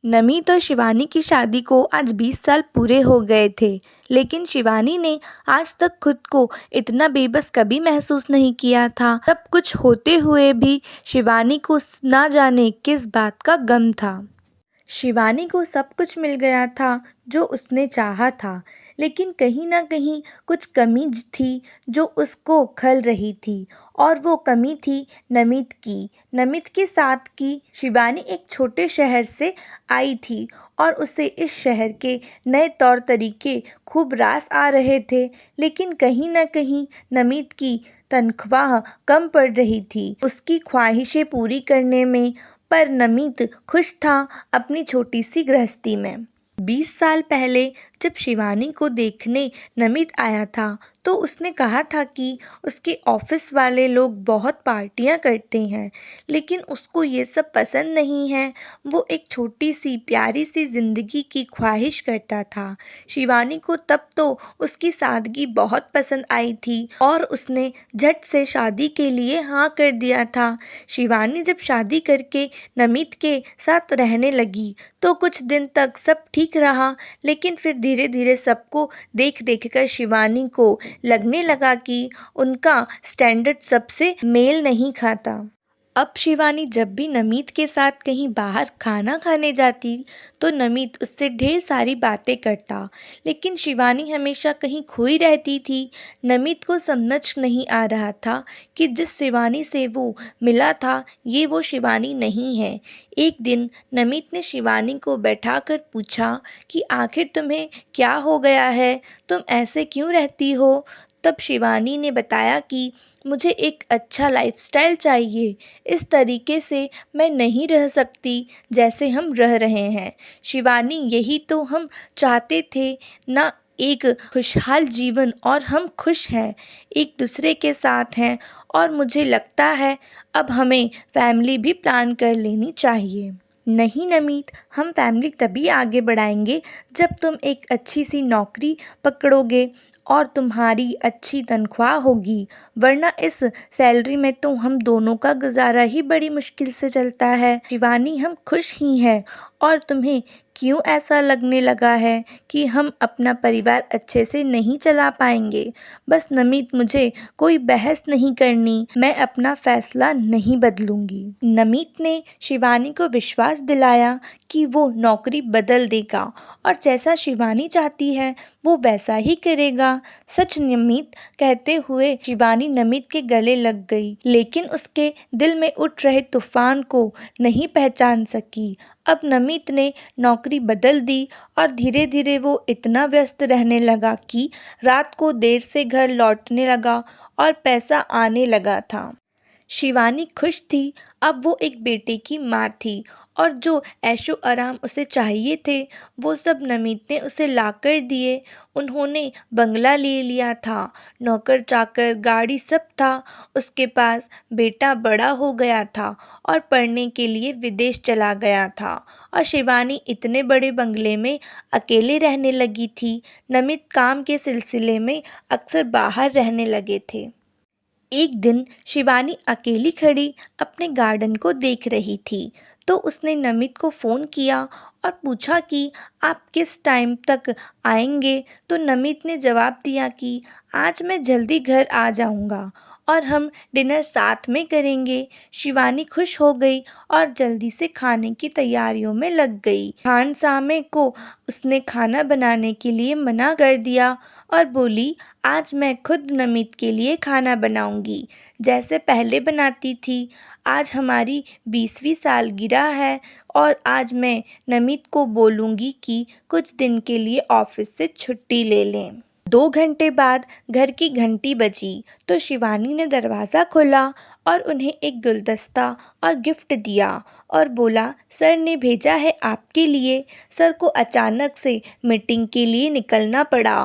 नमित और शिवानी की शादी को आज 20 साल पूरे हो गए थे, लेकिन शिवानी ने आज तक खुद को इतना बेबस कभी महसूस नहीं किया था। सब कुछ होते हुए भी शिवानी को ना जाने किस बात का गम था। शिवानी को सब कुछ मिल गया था जो उसने चाहा था, लेकिन कहीं ना कहीं कुछ कमी थी जो उसको खल रही थी, और वो कमी थी नमित की। नमित के साथ की शिवानी एक छोटे शहर से आई थी और उसे इस शहर के नए तौर तरीके खूब रास आ रहे थे, लेकिन कहीं ना कहीं नमित की तनख्वाह कम पड़ रही थी उसकी ख्वाहिशें पूरी करने में। पर नमित खुश था अपनी छोटी सी गृहस्थी में। 20 साल पहले जब शिवानी को देखने नमित आया था तो उसने कहा था कि उसके ऑफिस वाले लोग बहुत पार्टियां करते हैं, लेकिन उसको ये सब पसंद नहीं है। वो एक छोटी सी प्यारी सी जिंदगी की ख्वाहिश करता था। शिवानी को तब तो उसकी सादगी बहुत पसंद आई थी और उसने झट से शादी के लिए हाँ कर दिया था। शिवानी जब शादी करके नमित के साथ रहने लगी तो कुछ दिन तक सब ठीक रहा, लेकिन फिर धीरे धीरे सबको देख देख कर शिवानी को लगने लगा कि उनका स्टैंडर्ड सबसे मेल नहीं खाता। अब शिवानी जब भी नमित के साथ कहीं बाहर खाना खाने जाती तो नमित उससे ढेर सारी बातें करता, लेकिन शिवानी हमेशा कहीं खोई रहती थी। नमित को समझ नहीं आ रहा था कि जिस शिवानी से वो मिला था ये वो शिवानी नहीं है। एक दिन नमित ने शिवानी को बैठाकर पूछा कि आखिर तुम्हें क्या हो गया है, तुम ऐसे क्यों रहती हो। तब शिवानी ने बताया कि मुझे एक अच्छा लाइफस्टाइल चाहिए, इस तरीके से मैं नहीं रह सकती जैसे हम रह रहे हैं। शिवानी यही तो हम चाहते थे ना, एक खुशहाल जीवन, और हम खुश हैं, एक दूसरे के साथ हैं, और मुझे लगता है अब हमें फैमिली भी प्लान कर लेनी चाहिए। नहीं नमित, हम फैमिली तभी आगे बढ़ाएंगे जब तुम एक अच्छी सी नौकरी पकड़ोगे और तुम्हारी अच्छी तनख्वाह होगी, वरना इस सैलरी में तो हम दोनों का गुजारा ही बड़ी मुश्किल से चलता है। शिवानी, हम खुश ही हैं, और तुम्हें क्यों ऐसा लगने लगा है कि हम अपना परिवार अच्छे से नहीं चला पाएंगे। बस नमित, मुझे कोई बहस नहीं करनी, मैं अपना फैसला नहीं बदलूंगी। नमित ने शिवानी को विश्वास दिलाया कि वो नौकरी बदल देगा और जैसा शिवानी चाहती है वो वैसा ही करेगा। सच नमित, कहते हुए शिवानी नमित के गले लग गई, लेकिन उसके दिल में उठ रहे तूफान को नहीं पहचान सकी। अब नमित ने नौकरी बदल दी और धीरे धीरे वो इतना व्यस्त रहने लगा कि रात को देर से घर लौटने लगा और पैसा आने लगा था। शिवानी खुश थी, अब वो एक बेटे की माँ थी, और जो ऐशो आराम उसे चाहिए थे वो सब नमित ने उसे लाकर दिए। उन्होंने बंगला ले लिया था, नौकर चाकर गाड़ी सब था उसके पास। बेटा बड़ा हो गया था और पढ़ने के लिए विदेश चला गया था, और शिवानी इतने बड़े बंगले में अकेले रहने लगी थी। नमित काम के सिलसिले में अक्सर बाहर रहने लगे थे। एक दिन शिवानी अकेली खड़ी अपने गार्डन को देख रही थी तो उसने नमित को फ़ोन किया और पूछा कि आप किस टाइम तक आएंगे। तो नमित ने जवाब दिया कि आज मैं जल्दी घर आ जाऊंगा और हम डिनर साथ में करेंगे। शिवानी खुश हो गई और जल्दी से खाने की तैयारियों में लग गई। खानसामे को उसने खाना बनाने के लिए मना कर दिया और बोली, आज मैं खुद नमित के लिए खाना बनाऊंगी जैसे पहले बनाती थी। आज हमारी 20वीं सालगिरह है और आज मैं नमित को बोलूंगी कि कुछ दिन के लिए ऑफिस से छुट्टी ले लें। 2 घंटे बाद घर की घंटी बजी तो शिवानी ने दरवाज़ा खोला और उन्हें एक गुलदस्ता और गिफ्ट दिया और बोला, सर ने भेजा है आपके लिए। सर को अचानक से मीटिंग के लिए निकलना पड़ा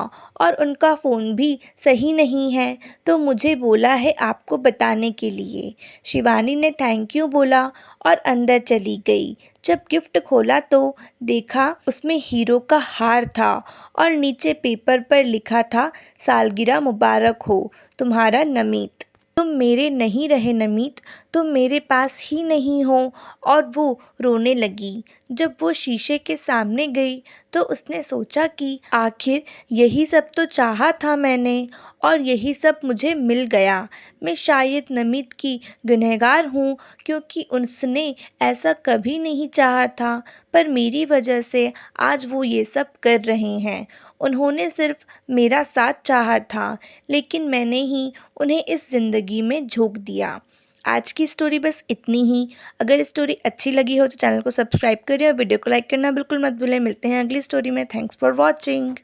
और उनका फ़ोन भी सही नहीं है, तो मुझे बोला है आपको बताने के लिए। शिवानी ने थैंक यू बोला और अंदर चली गई। जब गिफ्ट खोला तो देखा उसमें हीरो का हार था और नीचे पेपर पर लिखा था, सालगिरह मुबारक हो तुम्हारा नमित। तुम मेरे नहीं रहे नमित, तुम मेरे पास ही नहीं हो। और वो रोने लगी। जब वो शीशे के सामने गई तो उसने सोचा कि आखिर यही सब तो चाहा था मैंने, और यही सब मुझे मिल गया। मैं शायद नमित की गुनहगार हूँ, क्योंकि उसने ऐसा कभी नहीं चाहा था, पर मेरी वजह से आज वो ये सब कर रहे हैं। उन्होंने सिर्फ मेरा साथ चाहा था, लेकिन मैंने ही उन्हें इस ज़िंदगी में झोंक दिया। आज की स्टोरी बस इतनी ही। अगर स्टोरी अच्छी लगी हो तो चैनल को सब्सक्राइब करें और वीडियो को लाइक करना बिल्कुल मत भूलें। मिलते हैं अगली स्टोरी में। Thanks for watching.